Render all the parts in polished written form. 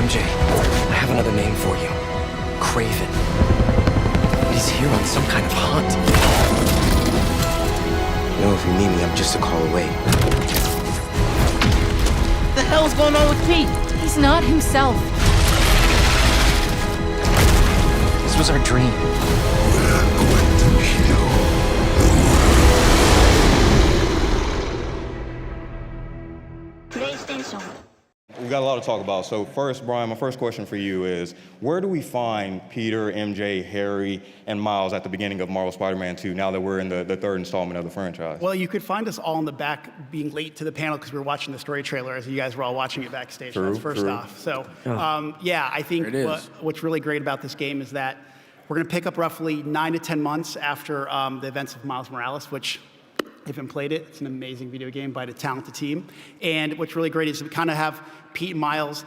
MJ, I have another name for you. Craven. He's here on some kind of hunt. You know, if you need me, I'm just a call away. What the hell's going on with Pete? He's not himself. This was our dream. We've got a lot to talk about. So first, Brian, my first question for you is, where do we find Peter, MJ, Harry, and Miles at the beginning of Marvel Spider-Man 2 now that we're in the third installment of the franchise? Well, you could find us all in the back being late to the panel because we were watching the story trailer as you guys were all watching it backstage. True, That's first true. off. So, yeah, I think what's really great about this game is that we're going to pick up roughly 9 to 10 months after the events of Miles Morales, which, if you haven't played it, it's an amazing video game by a talented team. And what's really great is we kind of have Pete and Miles.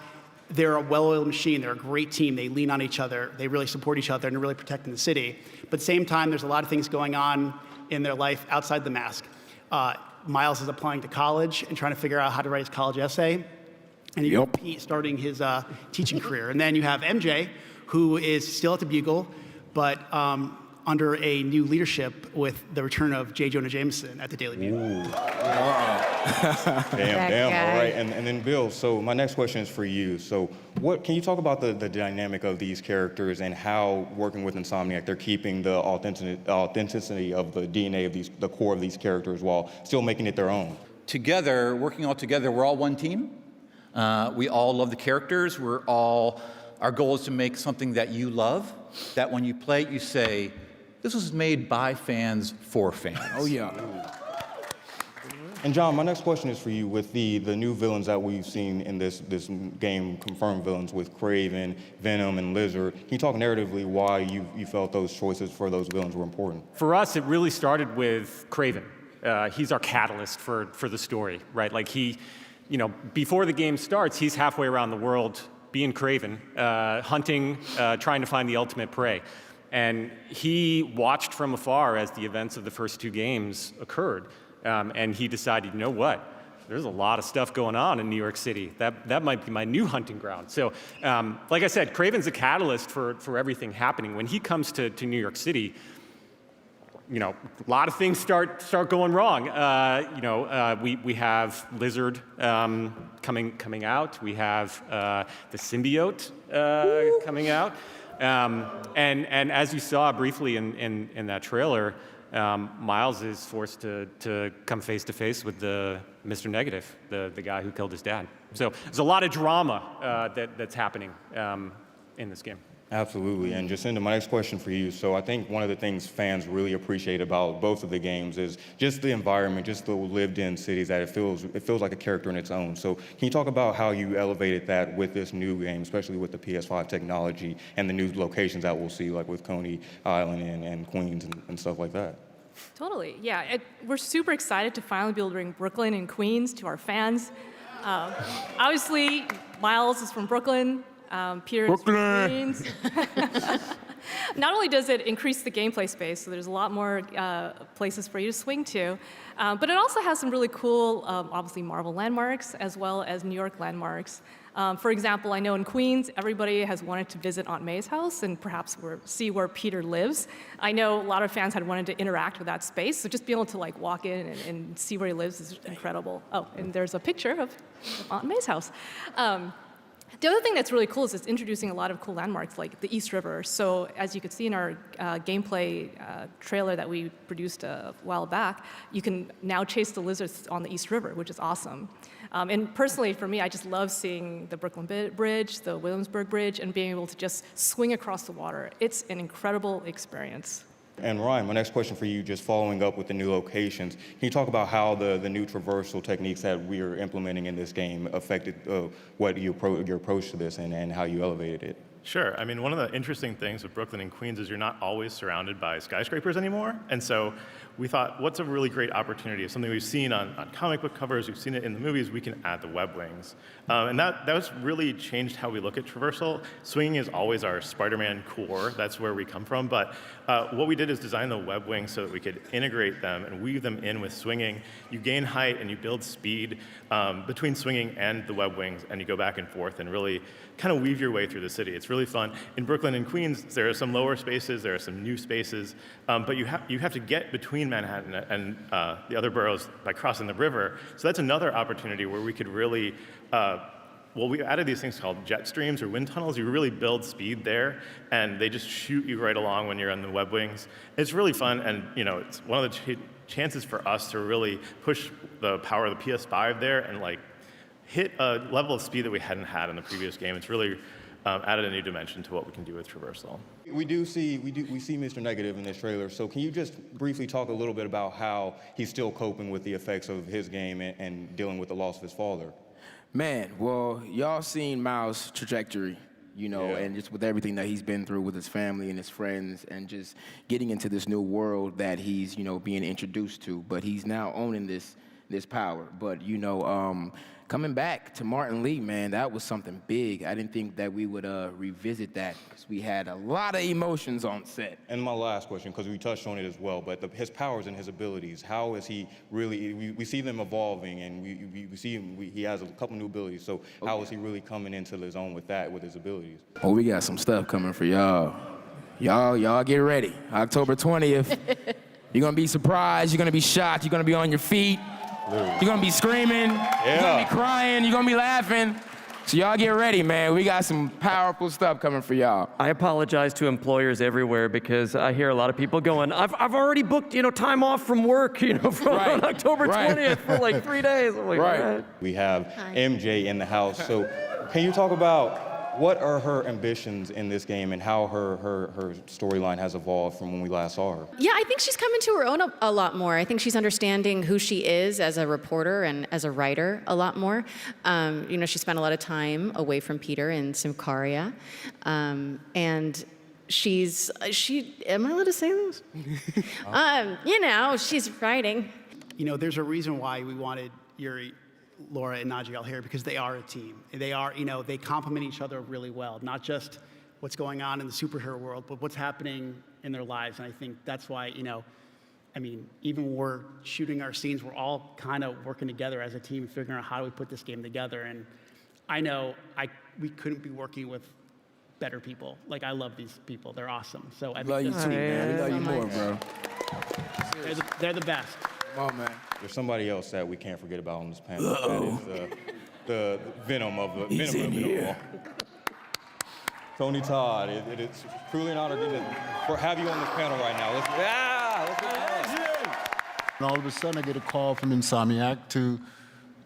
They're a well-oiled machine. They're a great team. They lean on each other. They really support each other, and they're really protecting the city. But at the same time, there's a lot of things going on in their life outside the mask. Miles is applying to college and trying to figure out how to write his college essay. And you have Pete starting his teaching career. And then you have MJ, who is still at the Bugle, but under a new leadership with the return of J. Jonah Jameson at the Daily Bugle. Damn. All right, and then Bill, so my next question is for you. So can you talk about the dynamic of these characters and how working with Insomniac, they're keeping the authenticity of the DNA of the core of these characters while still making it their own? Together, working all together, we're all one team. We all love the characters. Our goal is to make something that you love, that when you play it, you say, this was made by fans for fans. Oh, yeah. And John, my next question is for you. With the new villains that we've seen in this game, confirmed villains with Craven, Venom, and Lizard, can you talk narratively why you felt those choices for those villains were important? For us, it really started with Craven. He's our catalyst for the story, right? Like before the game starts, he's halfway around the world being Craven, hunting, trying to find the ultimate prey. And he watched from afar as the events of the first two games occurred. And he decided, you know what? There's a lot of stuff going on in New York City. That might be my new hunting ground. So, like I said, Craven's a catalyst for everything happening. When he comes to New York City, a lot of things start going wrong. We have Lizard coming out. We have the symbiote coming out. And as you saw briefly in that trailer, Miles is forced to come face to face with the Mr. Negative, the guy who killed his dad. So there's a lot of drama that's happening in this game. Absolutely, and Jacinda, my next question for you. So I think one of the things fans really appreciate about both of the games is just the environment, just the lived-in cities, that it feels like a character in its own. So can you talk about how you elevated that with this new game, especially with the PS5 technology and the new locations that we'll see, like with Coney Island and Queens and stuff like that? Totally, yeah. We're super excited to finally be able to bring Brooklyn and Queens to our fans. Obviously, Miles is from Brooklyn. Peter is from Queens. Not only does it increase the gameplay space, so there's a lot more places for you to swing to, but it also has some really cool, obviously Marvel landmarks, as well as New York landmarks. For example, I know in Queens, everybody has wanted to visit Aunt May's house and perhaps see where Peter lives. I know a lot of fans had wanted to interact with that space, so just being able to walk in and see where he lives is incredible. Oh, and there's a picture of Aunt May's house. The other thing that's really cool is it's introducing a lot of cool landmarks like the East River. So as you could see in our gameplay trailer that we produced a while back, you can now chase the lizards on the East River, which is awesome. And personally, for me, I just love seeing the Brooklyn Bridge, the Williamsburg Bridge, and being able to just swing across the water. It's an incredible experience. And Ryan, my next question for you, just following up with the new locations, can you talk about how the new traversal techniques that we are implementing in this game affected your approach to this and how you elevated it? Sure. I mean, one of the interesting things with Brooklyn and Queens is you're not always surrounded by skyscrapers anymore. And so we thought, what's a really great opportunity? It's something we've seen on comic book covers, we've seen it in the movies, we can add the web wings. And that's really changed how we look at traversal. Swinging is always our Spider-Man core. That's where we come from. But what we did is design the web wings so that we could integrate them and weave them in with swinging. You gain height and you build speed between swinging and the web wings, and you go back and forth and really kind of weave your way through the city. It's really fun. In Brooklyn and Queens, there are some lower spaces, there are some new spaces, but you have to get between Manhattan and the other boroughs by crossing the river. So that's another opportunity where we could really well, we added these things called jet streams or wind tunnels. You really build speed there, and they just shoot you right along when you're on the web wings. It's really fun, and it's one of the chances for us to really push the power of the PS5 there and like hit a level of speed that we hadn't had in the previous game. It's really added a new dimension to what we can do with traversal. We see Mr. Negative in this trailer. So can you just briefly talk a little bit about how he's still coping with the effects of his game and dealing with the loss of his father? Man, well, y'all seen Miles' trajectory, and just with everything that he's been through with his family and his friends and just getting into this new world that he's, being introduced to. But he's now owning this power. But, coming back to Martin Lee, man, that was something big. I didn't think that we would revisit that because we had a lot of emotions on set. And my last question, because we touched on it as well, but his powers and his abilities, how is he really, we see them evolving, and we see him, he has a couple new abilities, so how is he really coming into his own with that, with his abilities? Oh, we got some stuff coming for y'all. Y'all get ready. October 20th, you're going to be surprised, you're going to be shocked, you're going to be on your feet. You're gonna be screaming, you're gonna be crying, you're gonna be laughing. So y'all get ready, man. We got some powerful stuff coming for y'all. I apologize to employers everywhere because I hear a lot of people going, I've already booked, time off from work, on October 20th for like 3 days. I'm like, Right. We have MJ in the house. So can you talk about what are her ambitions in this game and how her storyline has evolved from when we last saw her? Yeah, I think she's coming to her own a lot more. I think she's understanding who she is as a reporter and as a writer a lot more. She spent a lot of time away from Peter in Symkaria. And am I allowed to say this? She's writing. There's a reason why we wanted Yuri, Laura, and Najiel here, because they are a team. They are, they complement each other really well, not just what's going on in the superhero world, but what's happening in their lives. And I think that's why, even when we're shooting our scenes, we're all kind of working together as a team, figuring out how do we put this game together. And I know we couldn't be working with better people. Like, I love these people. They're awesome. So I love you too, man. We love you more, bro. They're the best. Come on, man. There's somebody else that we can't forget about on this panel. That is the Venom of the Venom. Tony Todd, it's truly an honor to have you on this panel right now. Let's get And all of a sudden, I get a call from Insomniac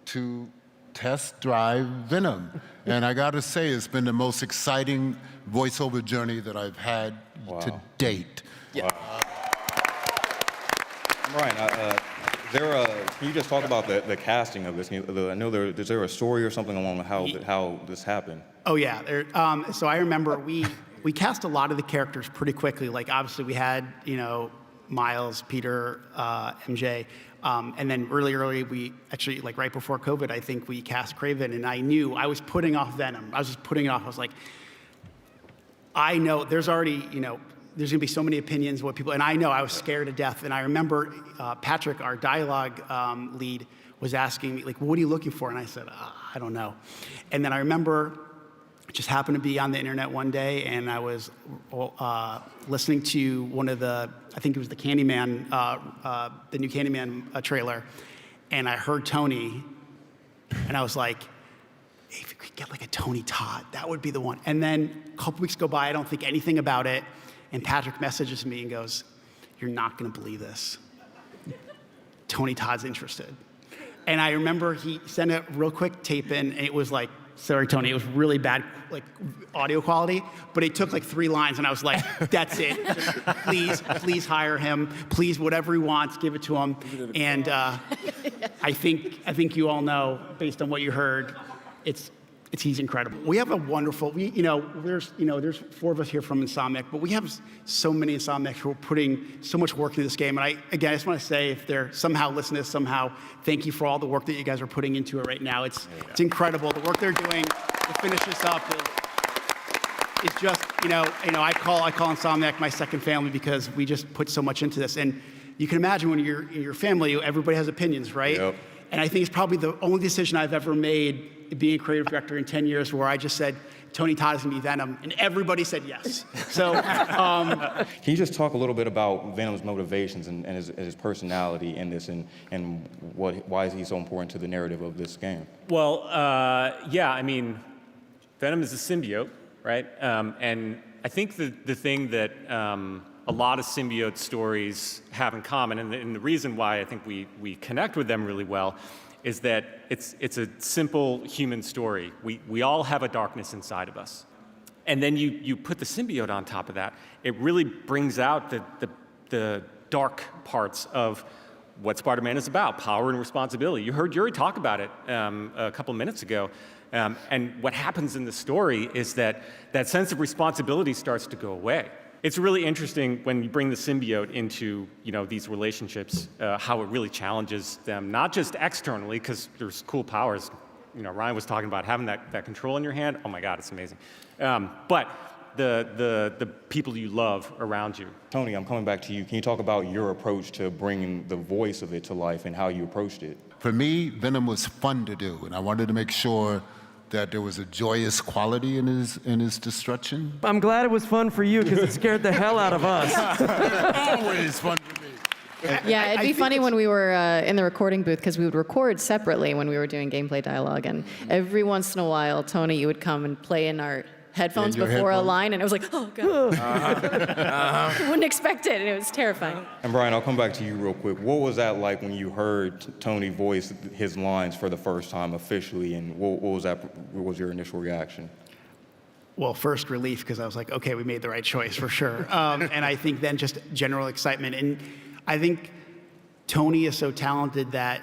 to test drive Venom. And I got to say, it's been the most exciting voiceover journey that I've had to date. Yeah. Ryan, can you just talk about the casting of this? I know is there a story or something along how this happened? Oh yeah. So I remember we cast a lot of the characters pretty quickly. Like, obviously we had Miles, Peter, MJ, and then early we actually, like, right before COVID, I think we cast Kraven, and I knew I was putting off Venom. I was just putting it off. I was like, I know there's already there's gonna be so many opinions of what people, and I know I was scared to death. And I remember Patrick, our dialogue lead, was asking me, like, what are you looking for? And I said, I don't know. And then I remember I just happened to be on the internet one day, and I was listening to one of I think it was the Candyman, the new Candyman trailer, and I heard Tony, and I was like, hey, if we could get like a Tony Todd, that would be the one. And then a couple weeks go by, I don't think anything about it. And Patrick messages me and goes, you're not gonna believe this. Tony Todd's interested. And I remember he sent a real quick tape in, and it was like, sorry, Tony, it was really bad, like, audio quality, but it took like 3 lines, and I was like, that's it. Just please hire him. Please, whatever he wants, give it to him. And I think you all know, based on what you heard, he's incredible. We have a wonderful, there's 4 of us here from Insomniac, but we have so many Insomniacs who are putting so much work into this game. And I just want to say, if they're somehow listening to this somehow, thank you for all the work that you guys are putting into it right now. It's incredible. The work they're doing to finish this up is just, I call Insomniac my second family because we just put so much into this. And you can imagine when you're in your family, everybody has opinions, right? Yep. And I think it's probably the only decision I've ever made being a creative director in 10 years where I just said, Tony Todd is going to be Venom, and everybody said yes. So, Can you just talk a little bit about Venom's motivations and his personality in this, and why is he so important to the narrative of this game? Well, yeah, I mean, Venom is a symbiote, right? And I think the thing that a lot of symbiote stories have in common, and the reason why I think we connect with them really well, is that it's a simple human story. We all have a darkness inside of us. And then you put the symbiote on top of that. It really brings out the dark parts of what Spider-Man is about, power and responsibility. You heard Yuri talk about it a couple minutes ago. And what happens in the story is that sense of responsibility starts to go away. It's really interesting when you bring the symbiote into these relationships, how it really challenges them, not just externally, because there's cool powers. Ryan was talking about having that control in your hand. Oh my God, it's amazing. But the people you love around you. Tony, I'm coming back to you. Can you talk about your approach to bringing the voice of it to life and how you approached it? For me, Venom was fun to do, and I wanted to make sure that there was a joyous quality in his destruction. I'm glad it was fun for you because it scared the hell out of us. Always fun to me. Yeah, it'd be funny when we were in the recording booth because we would record separately when we were doing gameplay dialogue, and every once in a while, Tony, you would come and play in our headphones before a line, and it was like, oh God. You wouldn't expect it, and it was terrifying. And Brian, I'll come back to you real quick. What was that like when you heard Tony voice his lines for the first time officially, and what was your initial reaction? Well, first relief, because I was like, okay, we made the right choice for sure. And I think then just general excitement. And I think Tony is so talented that,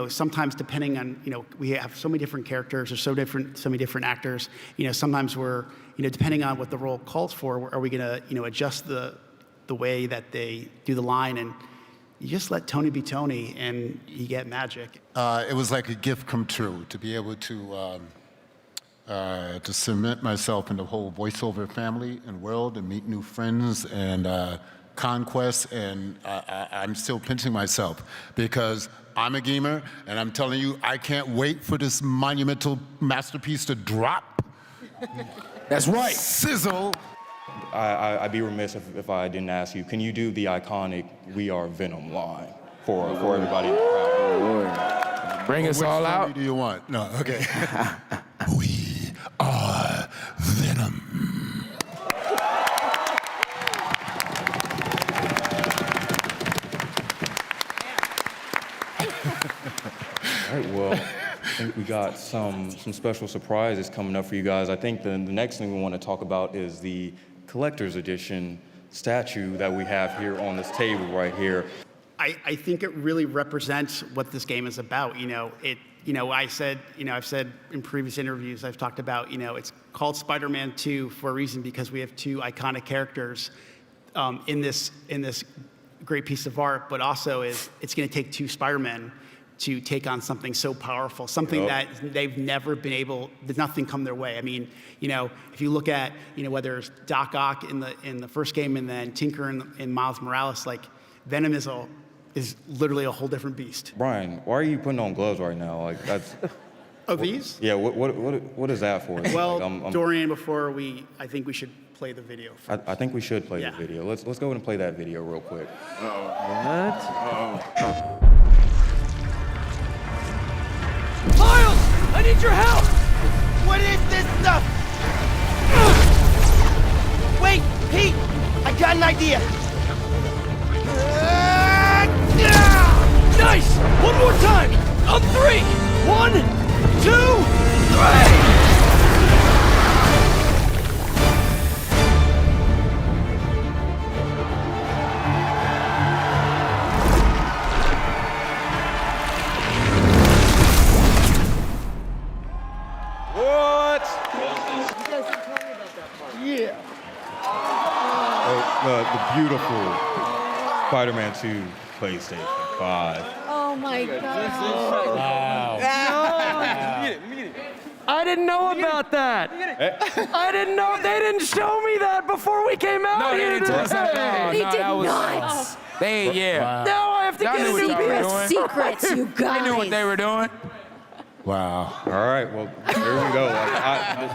sometimes depending on, we have so many different characters, or so many different actors, sometimes we're, depending on what the role calls for, are we going to, adjust the way that they do the line, and you just let Tony be Tony and you get magic. It was like a gift come true to be able to cement myself in the whole voiceover family and world and meet new friends and conquests, and I'm still pinching myself because I'm a gamer, and I'm telling you, I can't wait for this monumental masterpiece to drop. That's right. Sizzle. I'd be remiss if I didn't ask you, can you do the iconic "We Are Venom" line for everybody in the crowd? Bring us all out. Which do you want? No, okay. We are Venom. All right, well, I think we got some special surprises coming up for you guys. I think the next thing we want to talk about is the collector's edition statue that we have here on this table right here. I think it really represents what this game is about. I've said in previous interviews, I've talked about, it's called Spider-Man 2 for a reason, because we have two iconic characters in this great piece of art, but also it's going to take two Spider-Men to take on something so powerful, something that they've never been able, there's nothing come their way. I mean, if you look at, whether it's Doc Ock in the first game and then Tinker in Miles Morales, like Venom is literally a whole different beast. Brian, why are you putting on gloves right now? Like that's. Oh, these? Yeah. What is that for? Well, like, Dorian, I think we should play the video. I think we should play the video. Let's go ahead and play that video real quick. What? Miles, I need your help! What is this stuff? Wait, Pete, I got an idea. Nice! One more time! On 3! 1, 2, 3! The beautiful Spider-Man 2 PlayStation 5. Oh my God. Wow. No. I didn't know about that. I didn't know. They didn't show me that before we came out No, they here didn't tell us that. today. They No, did that was- not. Yeah. Now I have to Y'all get knew a what new y'all were PS. doing. Secrets, you guys. They knew what they were doing. Wow. All right, well, there we go.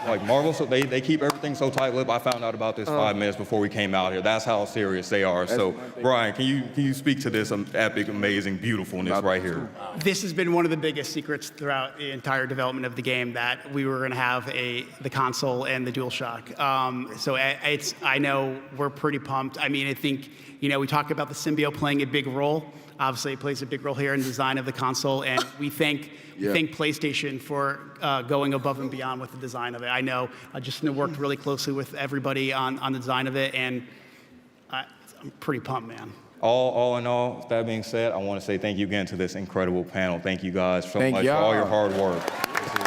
Like Marvel, so they keep everything so tight-lipped. I found out about this 5 minutes before we came out here. That's how serious they are. So, Brian, can you speak to this epic, amazing, beautifuln's right here? This has been one of the biggest secrets throughout the entire development of the game, that we were going to have the console and the DualShock. So I know we're pretty pumped. I mean, I think, we talk about the symbiote playing a big role. Obviously, it plays a big role here in the design of the console, and we thank PlayStation for going above and beyond with the design of it. I know I just worked really closely with everybody on the design of it, and I'm pretty pumped, man. All in all, that being said, I want to say thank you again to this incredible panel. Thank you guys so much for all your hard work. This is